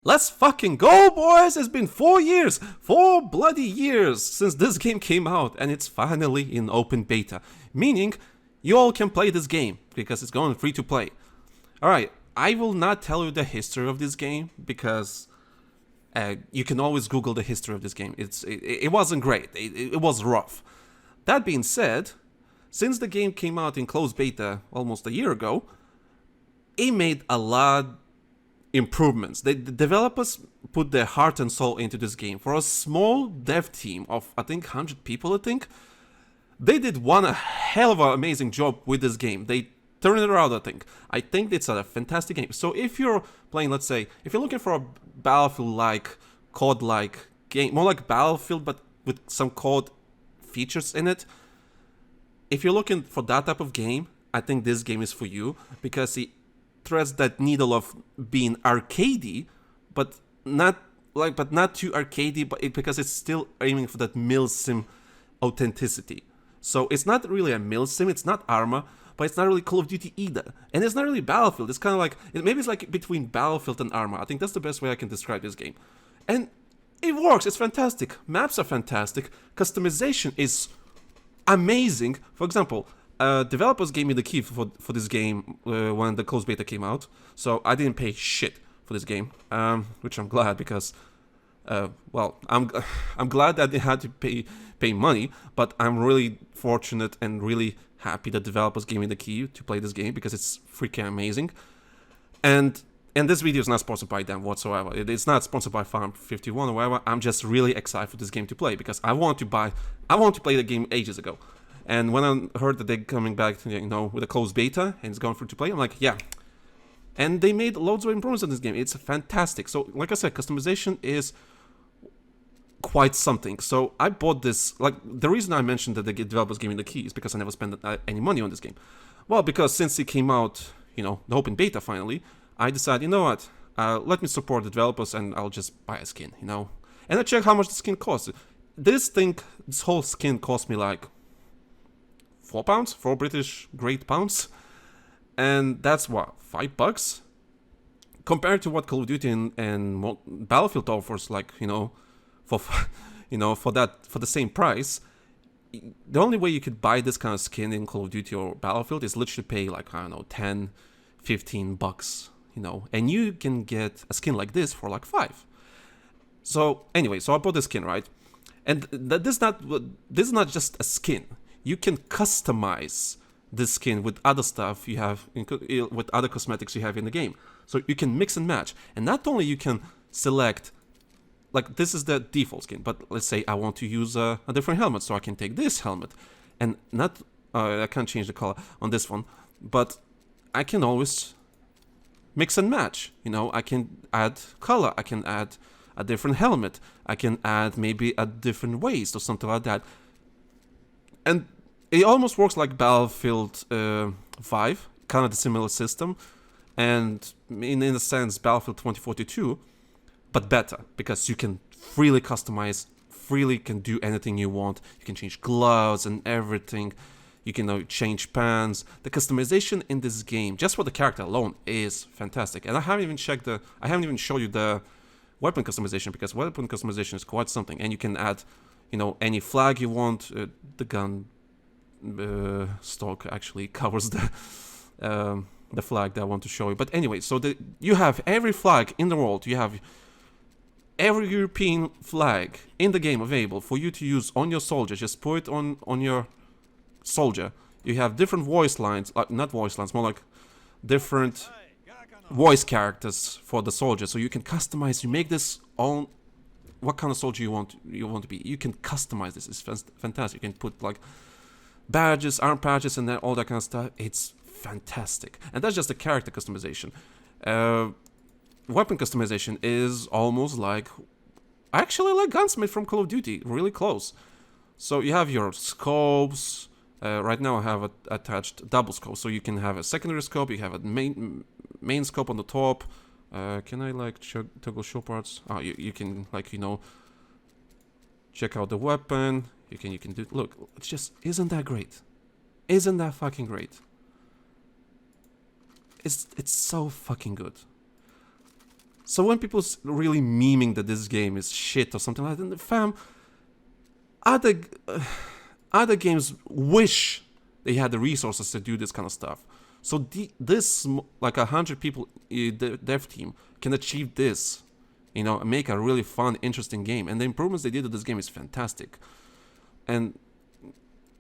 Let's fucking go, boys! It's been 4 years, 4 bloody years since this game came out, and it's finally in open beta. Meaning, you all can play this game, because it's going free to play. Alright, I will not tell you the history of this game, because you can always Google the history of this game. It wasn't great, it was rough. That being said, since the game came out in closed beta almost a year ago, it made a lot improvements. The developers put their heart and soul into this game. For a small dev team of, I think, 100 people, they did a hell of an amazing job with this game. They turned it around, I think it's a fantastic game. So if you're playing, let's say, if you're looking for a Battlefield-like, COD-like game, more like Battlefield, but with some COD features in it, if you're looking for that type of game, I think this game is for you, because it threads that needle of being arcadey, but not too arcadey, because it's still aiming for that milsim authenticity. So it's not really a milsim, it's not Arma, but it's not really Call of Duty either, and it's not really Battlefield. It's kind of like, maybe it's like between Battlefield and Arma. I think that's the best way I can describe this game, and it works. It's fantastic. Maps are fantastic. Customization is amazing. For example, developers gave me the key for this game when the closed beta came out, so I didn't pay shit for this game, which I'm glad, because I'm glad that they had to pay money, but I'm really fortunate and really happy that developers gave me the key to play this game, because it's freaking amazing. And this video is not sponsored by them whatsoever. It's not sponsored by Farm 51 or whatever. I'm just really excited for this game to play, because I want to play the game ages ago. And when I heard that they're coming back, with a closed beta and it's going free to play, I'm like, yeah. And they made loads of improvements in this game. It's fantastic. So, like I said, customization is quite something. So I bought this. Like, the reason I mentioned that the developers gave me the key is because I never spent any money on this game. Well, because since it came out, the open beta finally, I decided, you know what, let me support the developers and I'll just buy a skin, And I checked how much the skin costs. This whole skin cost me like £4, 4 British great pounds. And that's what, $5? Compared to what Call of Duty and Battlefield offers, like, for the same price. The only way you could buy this kind of skin in Call of Duty or Battlefield is literally pay like, I don't know, $10, $15, and you can get a skin like this for like $5. So anyway, so I bought this skin, right? And this is not just a skin. You can customize this skin with other stuff you have, with other cosmetics you have in the game. So you can mix and match. And not only you can select, like, this is the default skin, but let's say I want to use a different helmet, so I can take this helmet. And I can't change the color on this one, but I can always mix and match. I can add color, I can add a different helmet, I can add maybe a different waist or something like that. And it almost works like Battlefield 5, kind of the similar system, and in a sense Battlefield 2042, but better, because you can freely customize, freely can do anything you want. You can change gloves and everything. You can change pants. The customization in this game, just for the character alone, is fantastic. And I haven't even showed you the weapon customization, because weapon customization is quite something. And you can add, any flag you want. The gun stock actually covers the flag that I want to show you. But anyway, so you have every flag in the world. You have every European flag in the game available for you to use on your soldier. Just put it on your soldier. You have different voice lines, not voice lines, more like different voice characters for the soldier. So you can customize. You make this on what kind of soldier you want to be. You can customize this. It's fantastic. You can put like badges, arm patches, and all that kind of stuff. It's fantastic. And that's just the character customization. Weapon customization is almost like Gunsmith from Call of Duty, really close. So you have your scopes. Right now I have attached double scope, so you can have a secondary scope, you have a main scope on the top. Can I like toggle show parts? Oh, you can like check out the weapon. You can do, look, it's just, isn't that great? Isn't that fucking great? It's so fucking good. So when people's really memeing that this game is shit or something like that, fam, other other games wish they had the resources to do this kind of stuff. So this like 100 people dev team can achieve this, you know, and make a really fun, interesting game. And the improvements they did to this game is fantastic. And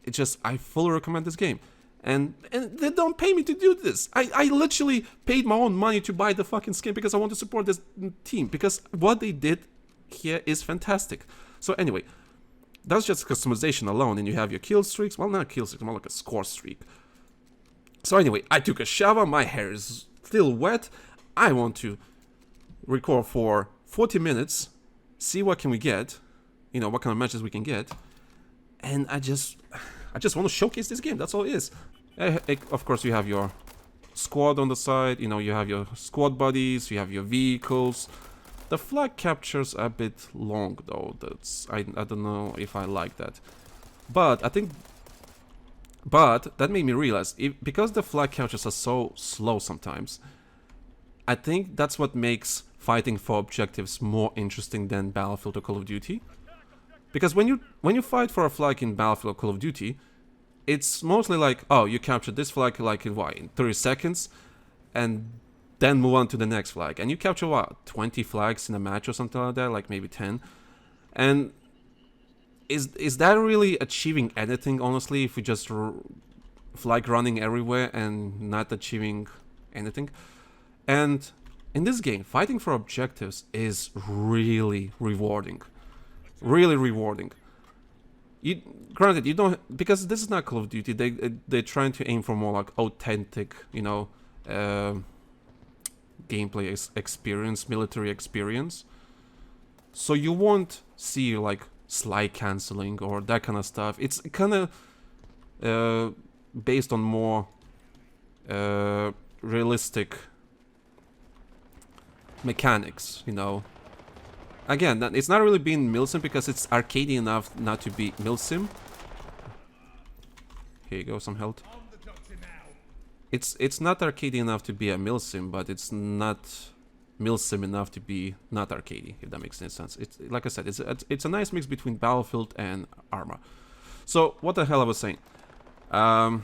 it just, I fully recommend this game. And they don't pay me to do this. I literally paid my own money to buy the fucking skin because I want to support this team. Because what they did here is fantastic. So anyway, that's just customization alone. And you have your kill streaks. Well, not kill streaks, more like a score streak. So anyway, I took a shower. My hair is still wet. I want to record for 40 minutes. See what can we get. You know, what kind of matches we can get. And I just want to showcase this game. That's all it is. Of course, you have your squad on the side. You know, you have your squad buddies. You have your vehicles. The flag capture's a bit long, though. I don't know if I like that. But I think... But that made me realize, because the flag captures are so slow sometimes, I think that's what makes fighting for objectives more interesting than Battlefield or Call of Duty. Because when you fight for a flag in Battlefield or Call of Duty, it's mostly like, oh, you captured this flag like in what, in 30 seconds, and then move on to the next flag. And you capture what, 20 flags in a match or something like that, like maybe 10. And is that really achieving anything, honestly, if we just flag running everywhere and not achieving anything? And in this game, fighting for objectives is really rewarding. Really rewarding. Granted, you don't, because this is not Call of Duty. They're trying to aim for more like authentic, you know, gameplay experience, military experience. So you won't see like slide canceling or that kind of stuff. It's kind of based on more realistic mechanics, you know. Again, it's not really being milsim because it's arcadey enough not to be milsim. Here you go, some health. It's not arcadey enough to be a milsim, but it's not milsim enough to be not arcadey, if that makes any sense. It's like I said, it's a nice mix between Battlefield and Arma. So what the hell I was saying? Actually,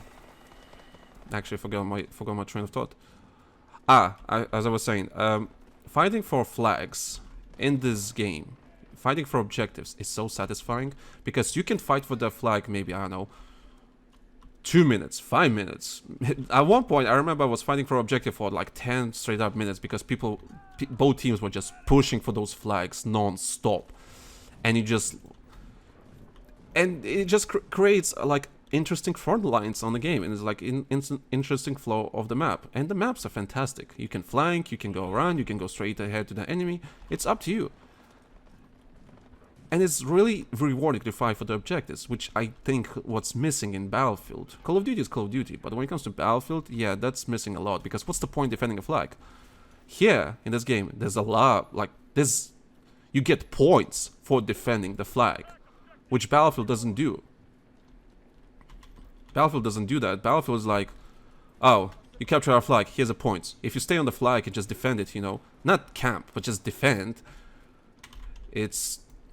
forgot my train of thought. As I was saying, fighting for flags in this game, fighting for objectives is so satisfying because you can fight for the flag maybe, I don't know, 2 minutes, 5 minutes. At one point, I remember I was fighting for objective for like 10 straight up minutes because both teams were just pushing for those flags non-stop. And it just creates like interesting front lines on the game, and it's like interesting flow of the map. And the maps are fantastic. You can flank, you can go around, you can go straight ahead to the enemy. It's up to you. And it's really rewarding to fight for the objectives, which I think what's missing in Battlefield. Call of Duty is Call of Duty, but when it comes to Battlefield, yeah, that's missing a lot, because what's the point defending a flag? Here, in this game, there's a lot, like, you get points for defending the flag, which Battlefield doesn't do. Battlefield doesn't do that. Battlefield is like, oh, you capture our flag, here's a point. If you stay on the flag and just defend it, you know, not camp, but just defend,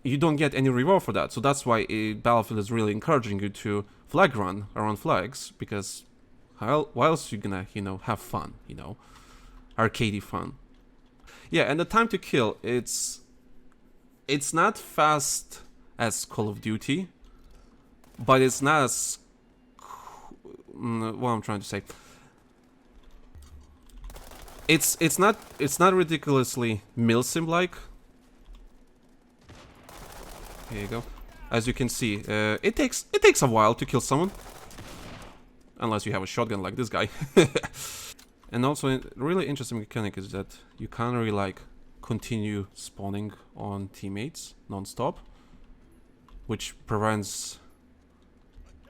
you don't get any reward for that. So that's why Battlefield is really encouraging you to flag run around flags, because how else are you gonna, you know, have fun, you know, arcadey fun. Yeah, and the time to kill, it's not fast as Call of Duty, but it's not as what I'm trying to say. It's not ridiculously milsim like. Here you go. As you can see, it takes a while to kill someone, unless you have a shotgun like this guy. And also, a really interesting mechanic is that you can't really like continue spawning on teammates non-stop, which prevents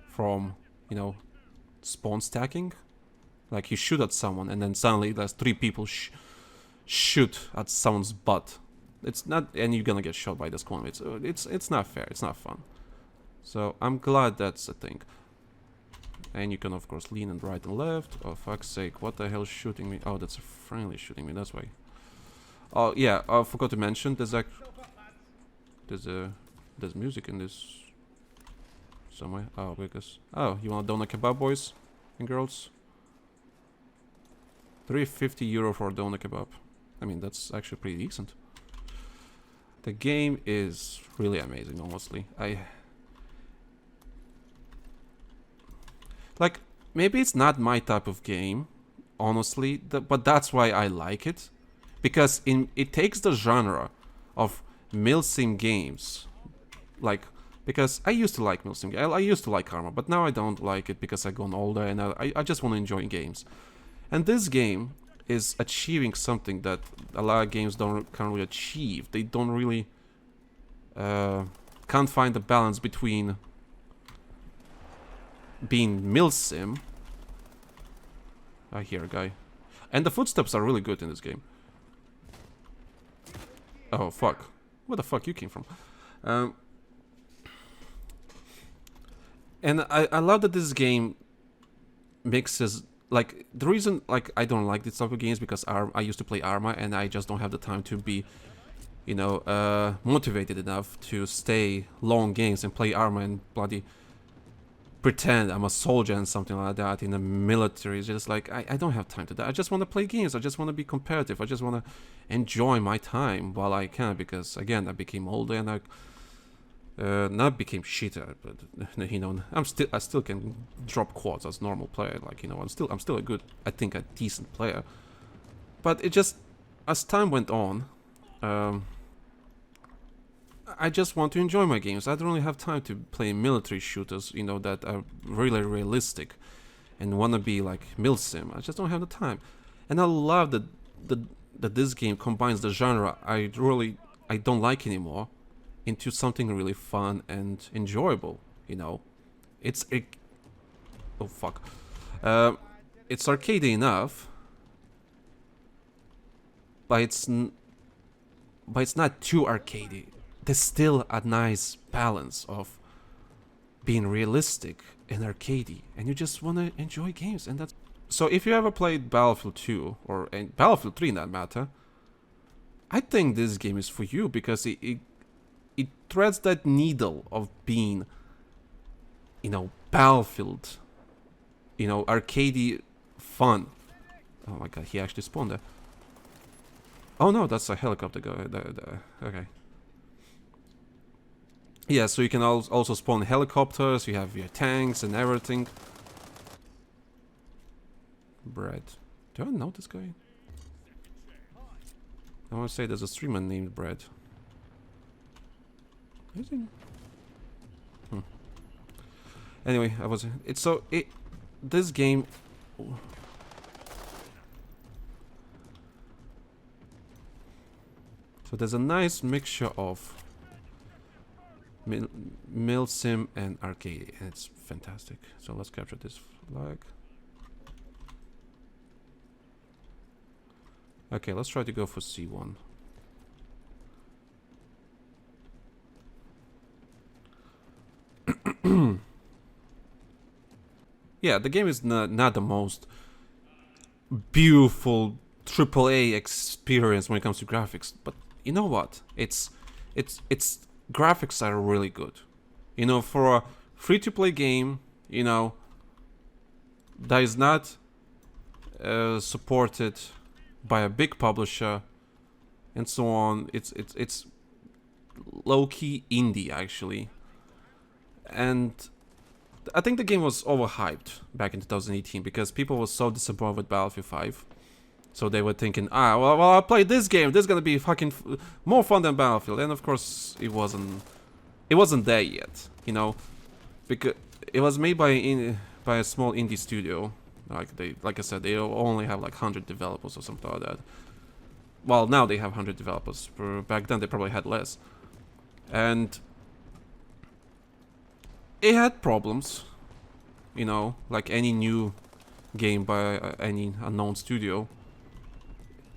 from, you know, spawn stacking. Like you shoot at someone and then suddenly there's 3 people shoot at someone's butt. It's not, and you're gonna get shot by the spawn. It's not fair. It's not fun. So I'm glad that's a thing. And you can of course lean and right and left. Oh fuck's sake! What the hell is shooting me? Oh, that's a friendly shooting me. That's why. Oh yeah, I forgot to mention there's music in this somewhere. Oh, because you want a doner kebab, boys and girls? 350 euro for a doner kebab. I mean, that's actually pretty decent. The game is really amazing, honestly. Like, maybe it's not my type of game, honestly, but that's why I like it. Because it takes the genre of milsim games. Like, because I used to like milsim games. I used to like Karma, but now I don't like it because I've gone older and I just want to enjoy games. And this game is achieving something that a lot of games can't really achieve. They don't really can't find the balance between being milsim. I hear a guy. And the footsteps are really good in this game. Oh, fuck. Where the fuck you came from? And I love that this game mixes... Like, the reason I don't like this type of games because I used to play Arma and I just don't have the time to be, you know, motivated enough to stay long games and play Arma and bloody pretend I'm a soldier and something like that in the military. It's just like, I don't have time to that. I just want to play games. I just want to be competitive. I just want to enjoy my time while I can because, again, I became older and I not became shitter, but you know, I still can drop quads as normal player. Like, you know, I'm still a good, I think, a decent player. But it just, as time went on, I just want to enjoy my games. I don't really have time to play military shooters, you know, that are really realistic and wanna be like milsim. I just don't have the time. And I love that this game combines the genre I don't like anymore into something really fun and enjoyable, you know. Oh fuck. It's arcadey enough, but it's not too arcadey. There's still a nice balance of being realistic and arcadey, and you just want to enjoy games, and that's... So if you ever played Battlefield 2, or Battlefield 3 in that matter, I think this game is for you, because it threads that needle of being, you know, Battlefield, you know, arcadey fun. Oh my god, he actually spawned there. Oh no, that's a helicopter guy. Okay. Yeah, so you can also spawn helicopters, you have your tanks and everything. Brad. Do I know this guy? I want to say there's a streamer named Brad. Is he? Anyway, this game... So there's a nice mixture of milsim and arcade, and it's fantastic. So let's capture this flag. Okay, let's try to go for C1. Yeah, the game is not the most beautiful AAA experience when it comes to graphics, but you know what? It's graphics are really good. You know, for a free-to-play game, you know, that is not supported by a big publisher and so on. It's low-key indie actually, and I think the game was overhyped back in 2018 because people were so disappointed with Battlefield 5. So they were thinking, well, I played this game. This is gonna be fucking more fun than Battlefield. And of course, it wasn't there yet. You know, because it was made by a small indie studio. Like I said, they only have like 100 developers or something like that. Well, now they have 100 developers. Back then, they probably had less. And it had problems, you know, like any new game by any unknown studio.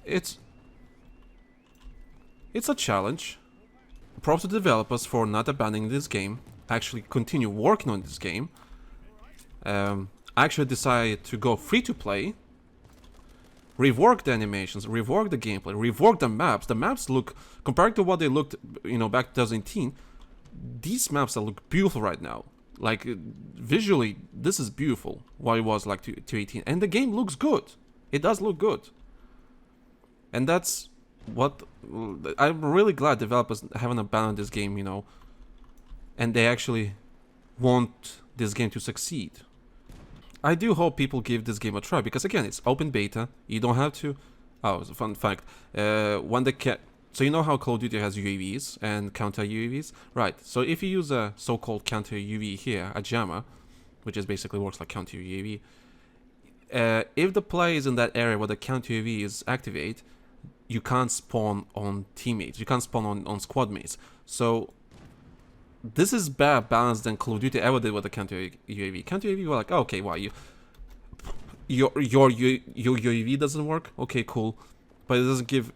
It's a challenge. Props to the developers for not abandoning this game. Actually continue working on this game. I actually decided to go free to play. rework the animations, rework the gameplay, rework the maps. The maps look, compared to what they looked, back 2018, these maps look beautiful right now. Like, visually, this is beautiful, what it was like 2018. And the game looks good. It does look good. And that's what... I'm really glad developers haven't abandoned this game, and they actually want this game to succeed. I do hope people give this game a try, because again, it's open beta. You don't have to... Oh, it's a fun fact. So you know how Call of Duty has UAVs and counter UAVs? Right, so if you use a so-called counter UAV here, a jammer, which is basically works like counter UAV, if the player is in that area where the counter UAV is activated, you can't spawn on teammates. You can't spawn on squad mates. So this is better balanced than Call of Duty ever did with the counter UAV. Counter UAV were like, oh, okay, wow, your UAV doesn't work? Okay, cool. But it doesn't give,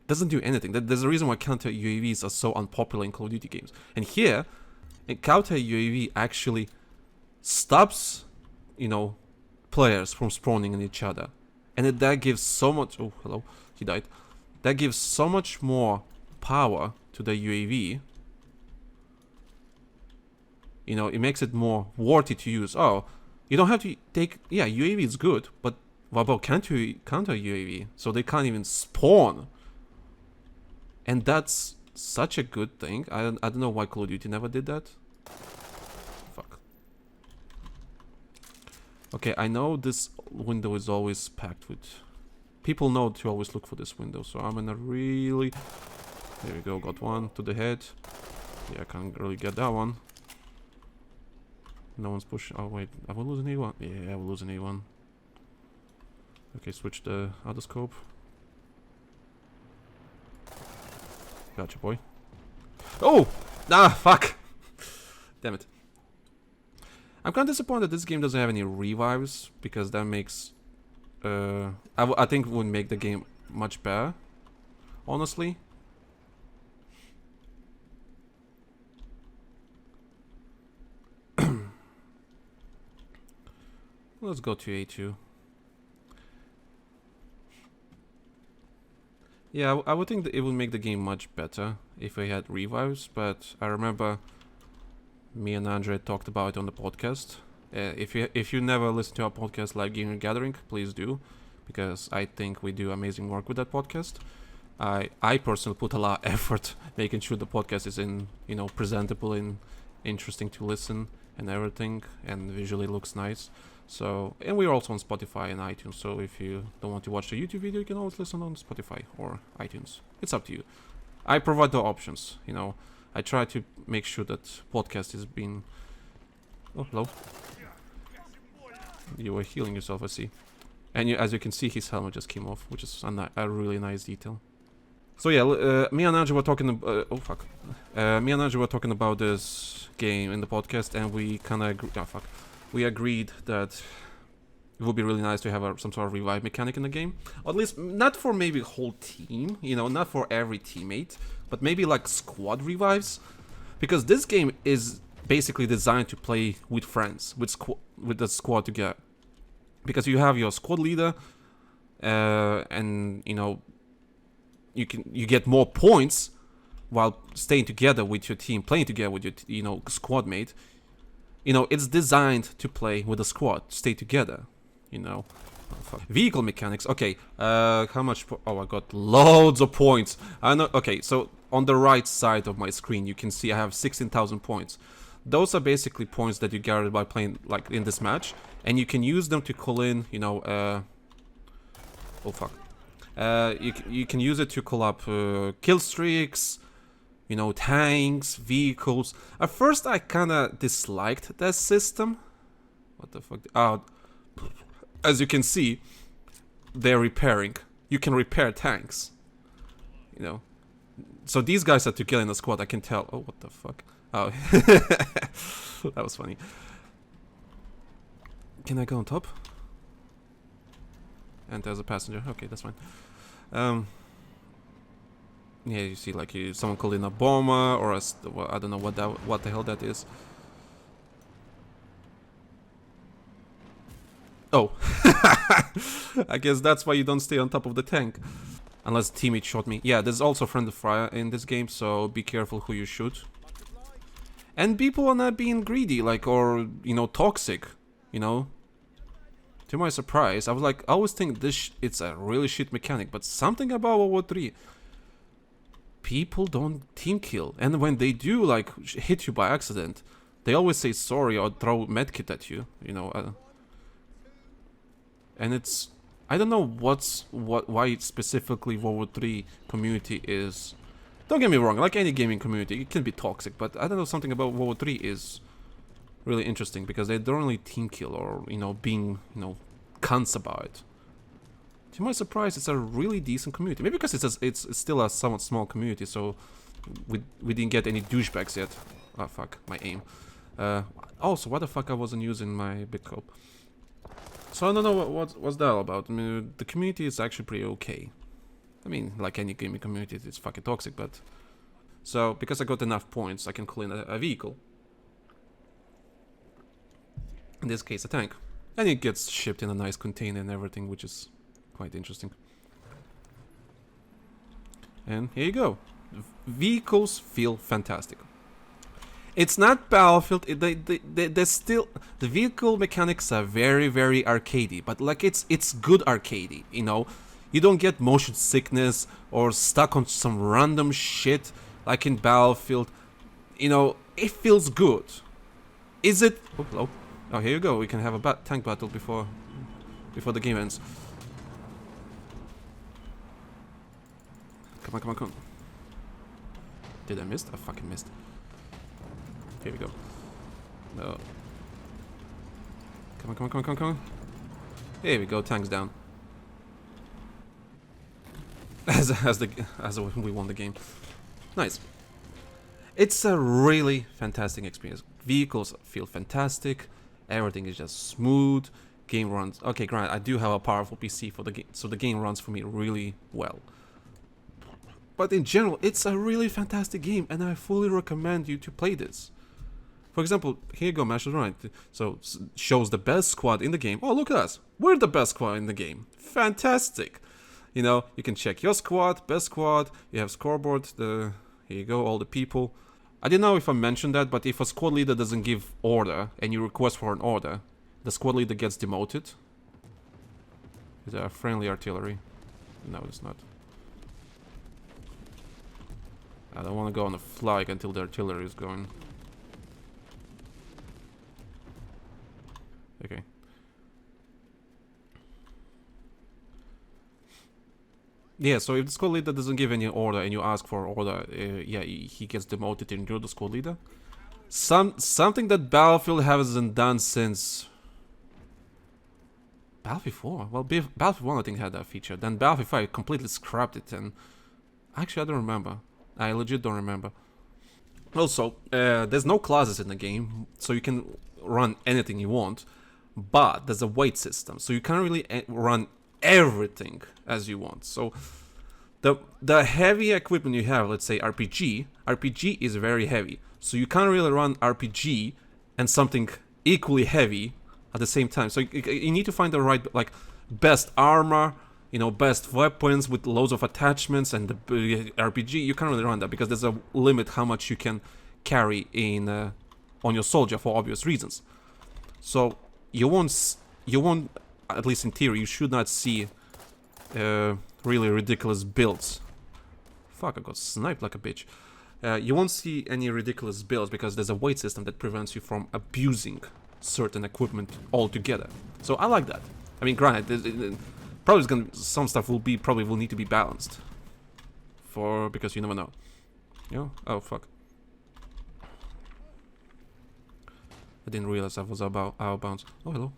doesn't do anything. There's a reason why counter UAVs are so unpopular in Call of Duty games. And here, a counter UAV actually stops, players from spawning on each other. And that gives so much... Oh, hello. He died. That gives so much more power to the UAV. It makes it more worthy to use. Oh, you don't have to take... Yeah, UAV is good, but what about counter UAV? So they can't even spawn. And that's such a good thing. I don't know why Call of Duty never did that. Fuck. Okay, I know this window is always packed with... People know to always look for this window, so I'm gonna really... There we go, got one to the head. Yeah, I can't really get that one. No one's pushing... Oh, wait, are we losing A1? Yeah, we're losing A1. Okay, switch the other scope. Gotcha, boy. Oh! Ah, fuck! Damn it. I'm kind of disappointed this game doesn't have any revives, because that makes... I think it would make the game much better, honestly. Let's go to A2. Yeah, I would think that it would make the game much better if we had revives, but I remember me and Andre talked about it on the podcast. If you never listen to our podcast, Live Gaming Gathering, please do, because I think we do amazing work with that podcast. I personally put a lot of effort making sure the podcast is presentable and interesting to listen and everything, and visually looks nice. So, and we're also on Spotify and iTunes, so if you don't want to watch the YouTube video, you can always listen on Spotify or iTunes. It's up to you. I provide the options, I try to make sure that podcast is being... Oh, hello. You were healing yourself, I see. And as you can see, his helmet just came off, which is a really nice detail. So yeah, me and Andrew were talking... oh, fuck. Me and Andrew were talking about this game in the podcast, and we kind of... Oh, fuck. We agreed that it would be really nice to have some sort of revive mechanic in the game. Or at least, not for maybe a whole team, not for every teammate, but maybe like squad revives. Because this game is basically designed to play with friends, with the squad together. Because you have your squad leader, and, you get more points while staying together with your team, playing together with your, squad mate. It's designed to play with a squad, stay together, Oh, vehicle mechanics, okay, how much, oh, I got loads of points. I know, okay, so on the right side of my screen, you can see I have 16,000 points. Those are basically points that you gathered by playing, like, in this match, and you can use them to call in, oh, fuck. You can use it to call up, kill streaks, tanks, vehicles. At first, I kind of disliked that system. What the fuck? Oh, as you can see, they're repairing. You can repair tanks. So these guys are together in a squad, I can tell. Oh, what the fuck? Oh, that was funny. Can I go on top? And there's a passenger. Okay, that's fine. Yeah, you see, like, someone called in a bomber, or well, I don't know what the hell that is. Oh, I guess that's why you don't stay on top of the tank. Unless teammate shot me. Yeah, there's also friendly fire in this game, so be careful who you shoot. And people are not being greedy, like, or, you know, toxic, you know. To my surprise, I was like, I always think it's a really shit mechanic, but something about World War 3. People don't team kill, and when they do, like, hit you by accident, they always say sorry or throw medkit at you, you know. And it's, I don't know why specifically World War 3 community is. Don't get me wrong, like any gaming community, it can be toxic, but I don't know, something about World War 3 is really interesting because they don't really team kill or, you know, being, you know, cunts about it. To my surprise, it's a really decent community. Maybe because it's still a somewhat small community, so we didn't get any douchebags yet. Oh fuck, my aim. Also, what the fuck I wasn't using my big scope. So I don't know what's that all about. I mean, the community is actually pretty okay. I mean, like any gaming community, it's fucking toxic, but... So, because I got enough points, I can call in a vehicle. In this case, a tank. And it gets shipped in a nice container and everything, which is quite interesting. And here you go. Vehicles feel fantastic. It's not Battlefield, they're still... The vehicle mechanics are very, very arcadey, but like it's good arcadey, you know? You don't get motion sickness or stuck on some random shit like in Battlefield. You know, it feels good. Is it... Oh, hello. Oh, here you go. We can have a tank battle before the game ends. Come on, come on, come on. Did I miss? I fucking missed. Here we go. No. Come on, come on, come on, come on, come on. Here we go. Tanks down. As we won the game. Nice. It's a really fantastic experience. Vehicles feel fantastic. Everything is just smooth. Game runs. Okay, granted, I do have a powerful PC for the game, so the game runs for me really well. But in general, it's a really fantastic game, and I fully recommend you to play this. For example, here you go, Master Right. So, shows the best squad in the game. Oh, look at us. We're the best squad in the game. Fantastic. You know, you can check your squad, best squad. You have scoreboard. Here you go, all the people. I don't know if I mentioned that, but if a squad leader doesn't give order, and you request for an order, the squad leader gets demoted. Is there a friendly artillery? No, it's not. I don't want to go on a flag until the artillery is going. Okay. Yeah, so if the squad leader doesn't give any order and you ask for order, yeah, he gets demoted and you're the squad leader. Something that Battlefield hasn't done since... Battlefield 4? Well, Battlefield 1 I think had that feature. Then Battlefield 5 completely scrapped it and... Actually, I don't remember. I legit don't remember. Also, there's no classes in the game, so you can run anything you want. But there's a weight system, so you can't really run everything as you want. So the heavy equipment you have, let's say RPG is very heavy, so you can't really run RPG and something equally heavy at the same time. So you need to find the right, like, best armor, you know, best weapons with loads of attachments, and the RPG you can't really run that because there's a limit how much you can carry in on your soldier for obvious reasons. So you won't, at least in theory, you should not see really ridiculous builds. Fuck, I got sniped like a bitch. You won't see any ridiculous builds because there's a weight system that prevents you from abusing certain equipment altogether. So I like that. I mean, granted, probably some stuff probably will need to be balanced, because you never know. You know? Oh fuck. I didn't realize I was out of bounds. Oh, hello.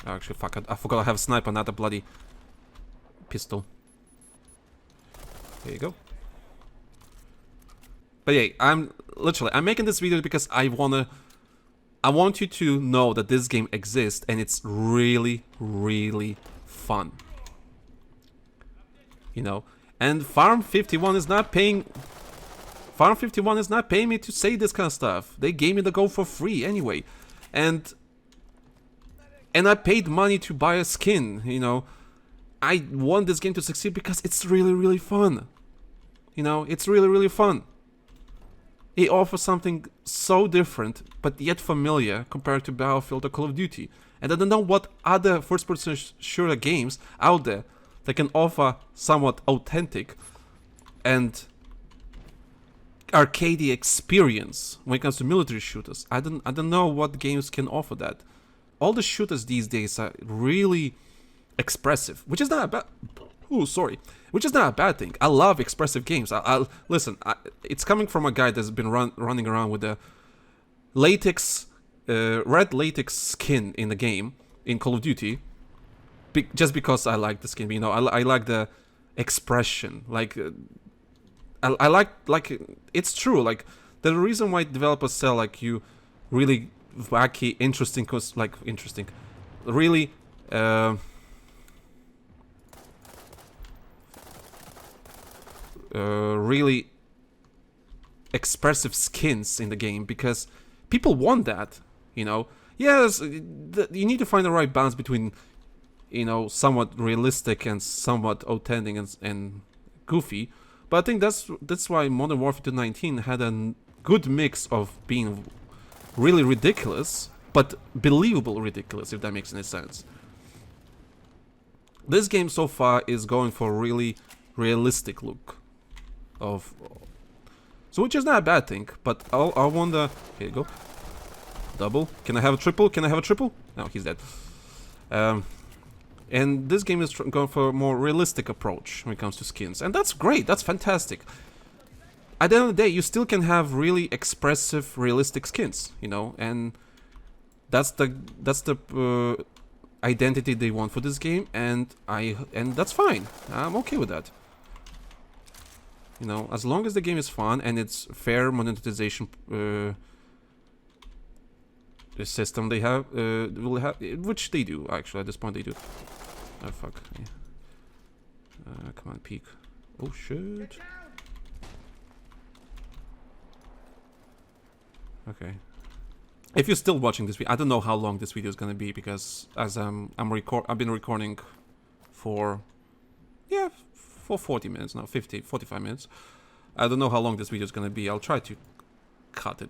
Actually, fuck, I forgot I have a sniper, not a bloody pistol. There you go. But yeah, I'm making this video because I want you to know that this game exists and it's really, really fun. You know, and Farm 51 is not paying me to say this kind of stuff. They gave me the goal for free anyway. And And I paid money to buy a skin, you know. I want this game to succeed because it's really, really fun. You know, it's really, really fun. It offers something so different, but yet familiar compared to Battlefield or Call of Duty. And I don't know what other first-person shooter games out there that can offer somewhat authentic and arcadey experience when it comes to military shooters. I don't know what games can offer that. All the shooters these days are really expressive, which is not a bad. Which is not a bad thing. I love expressive games. Listen. It's coming from a guy that's been running around with a red latex skin in the game in Call of Duty, just because I like the skin. You know, I like the expression. Like, I like it's true. Like, the reason why developers sell like you really wacky, really. Really expressive skins in the game, because people want that, you know. Yes, you need to find the right balance between, you know, somewhat realistic and somewhat authentic and goofy. But I think that's why Modern Warfare 2019 had a good mix of being really ridiculous, but believable ridiculous, if that makes any sense. This game so far is going for a really realistic look of, so which is not a bad thing, but I wonder. Here you go. Double. Can I have a triple? Can I have a triple? No, he's dead. And this game is going for a more realistic approach when it comes to skins, and that's great. That's fantastic. At the end of the day, you still can have really expressive, realistic skins, you know, and that's the identity they want for this game, and that's fine. I'm okay with that. You know, as long as the game is fun and it's fair monetization system they have, will have, which they do actually. At this point, they do. Oh fuck! Yeah. Come on, peek. Oh shit! Okay. If you're still watching this video, I don't know how long this video is gonna be, because as I've been recording for 40 minutes now, 45 minutes. I don't know how long this video is gonna be. I'll try to cut it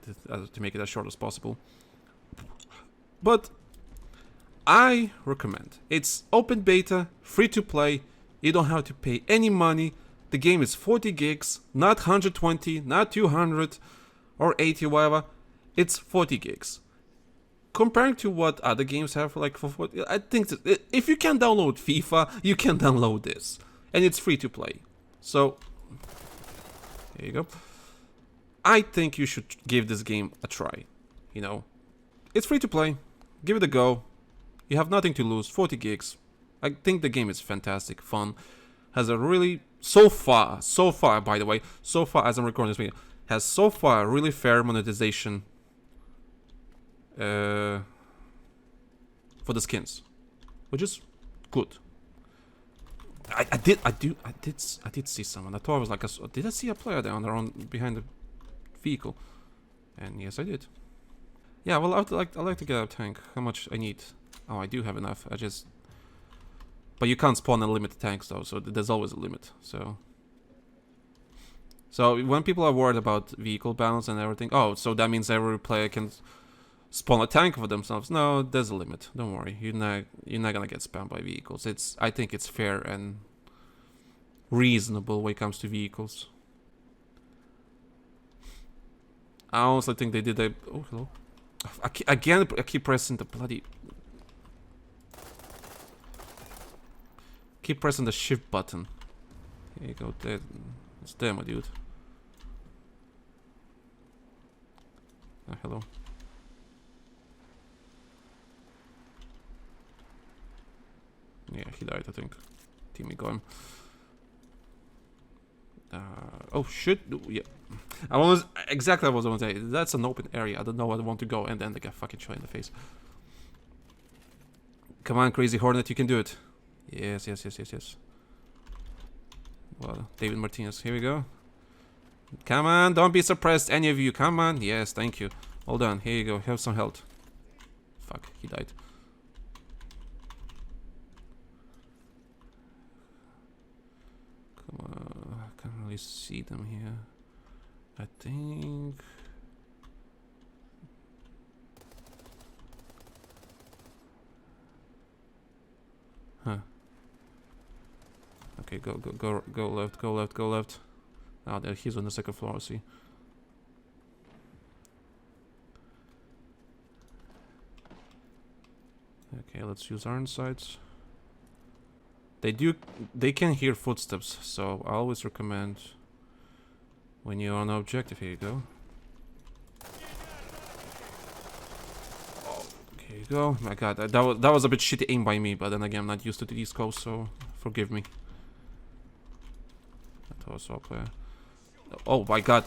to make it as short as possible. But I recommend. It's open beta, free to play. You don't have to pay any money. The game is 40 gigs, not 120, not 200 or 80, whatever. It's 40 gigs. Comparing to what other games have, like for 40, I think that if you can download FIFA, you can download this. And it's free to play. So, there you go. I think you should give this game a try. You know, it's free to play. Give it a go. You have nothing to lose. 40 gigs. I think the game is fantastic, fun. Has a really, so far, by the way, so far as I'm recording this video, has so far a really fair monetization for the skins, which is good. I did see someone. I thought I was like, did I see a player down there behind the vehicle? And yes, I did. Yeah, well, I'd like to get a tank. How much I need? Oh, I do have enough. But you can't spawn unlimited tanks though, so there's always a limit. So when people are worried about vehicle balance and everything, oh, so that means every player can spawn a tank for themselves. No, there's a limit. Don't worry. You're not gonna get spammed by vehicles. I think it's fair and reasonable when it comes to vehicles. I honestly think they did a. Oh, hello. I keep pressing the bloody. Keep pressing the shift button. Here you go. There. It's there, my dude. Oh, hello. Yeah, he died, I think. Teammate got him. Oh shit! Yeah, I was exactly what I was going to say. That's an open area. I don't know where I want to go, and then they get fucking shot in the face. Come on, Crazy Hornet, you can do it. Yes. Well, David Martinez, here we go. Come on, don't be suppressed, any of you. Come on, yes, thank you. Hold on, here you go. Have some health. Fuck, he died. really see them here. I think... Huh. Okay, go left, go left, go left. Oh, there, he's on the second floor, I see. Okay, let's use iron sights. They can hear footsteps, so I always recommend when you're on the objective. Here you go. Here you go. My god, that was a bit shitty aim by me, but then again, I'm not used to these scopes, so forgive me. That was all clear. Oh my god.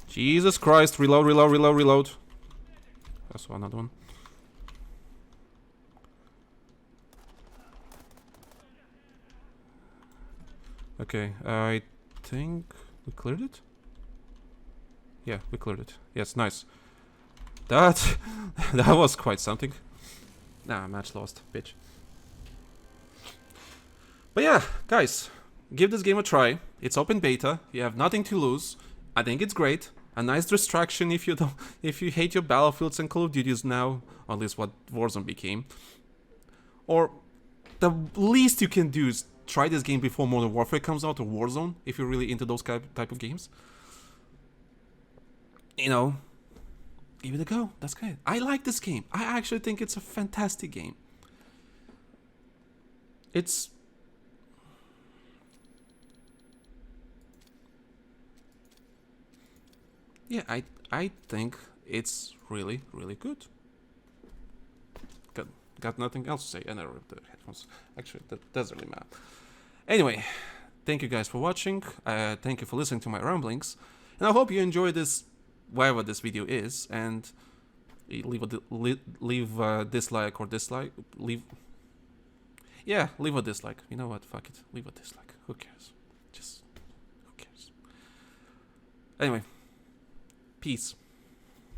Jesus Christ, reload, reload, reload, reload. That's another one. Okay, I think we cleared it? Yeah, we cleared it. Yes, nice. That was quite something. Nah, match lost, bitch. But yeah, guys, give this game a try. It's open beta. You have nothing to lose. I think it's great. A nice distraction if you hate your Battlefields and Call of Duties now, or at least what Warzone became. Or the least you can do is try this game before Modern Warfare comes out, or Warzone, if you're really into those type of games. You know, give it a go. That's great. I like this game. I actually think it's a fantastic game. It's... Yeah, I think it's really, really good. Got nothing else to say. And I ripped the headphones. Actually, that doesn't really matter. Anyway, thank you guys for watching. Thank you for listening to my ramblings. And I hope you enjoyed this, whatever this video is. And leave a dislike or dislike. Leave a dislike. You know what? Fuck it. Leave a dislike. Who cares? Just, who cares? Anyway, peace.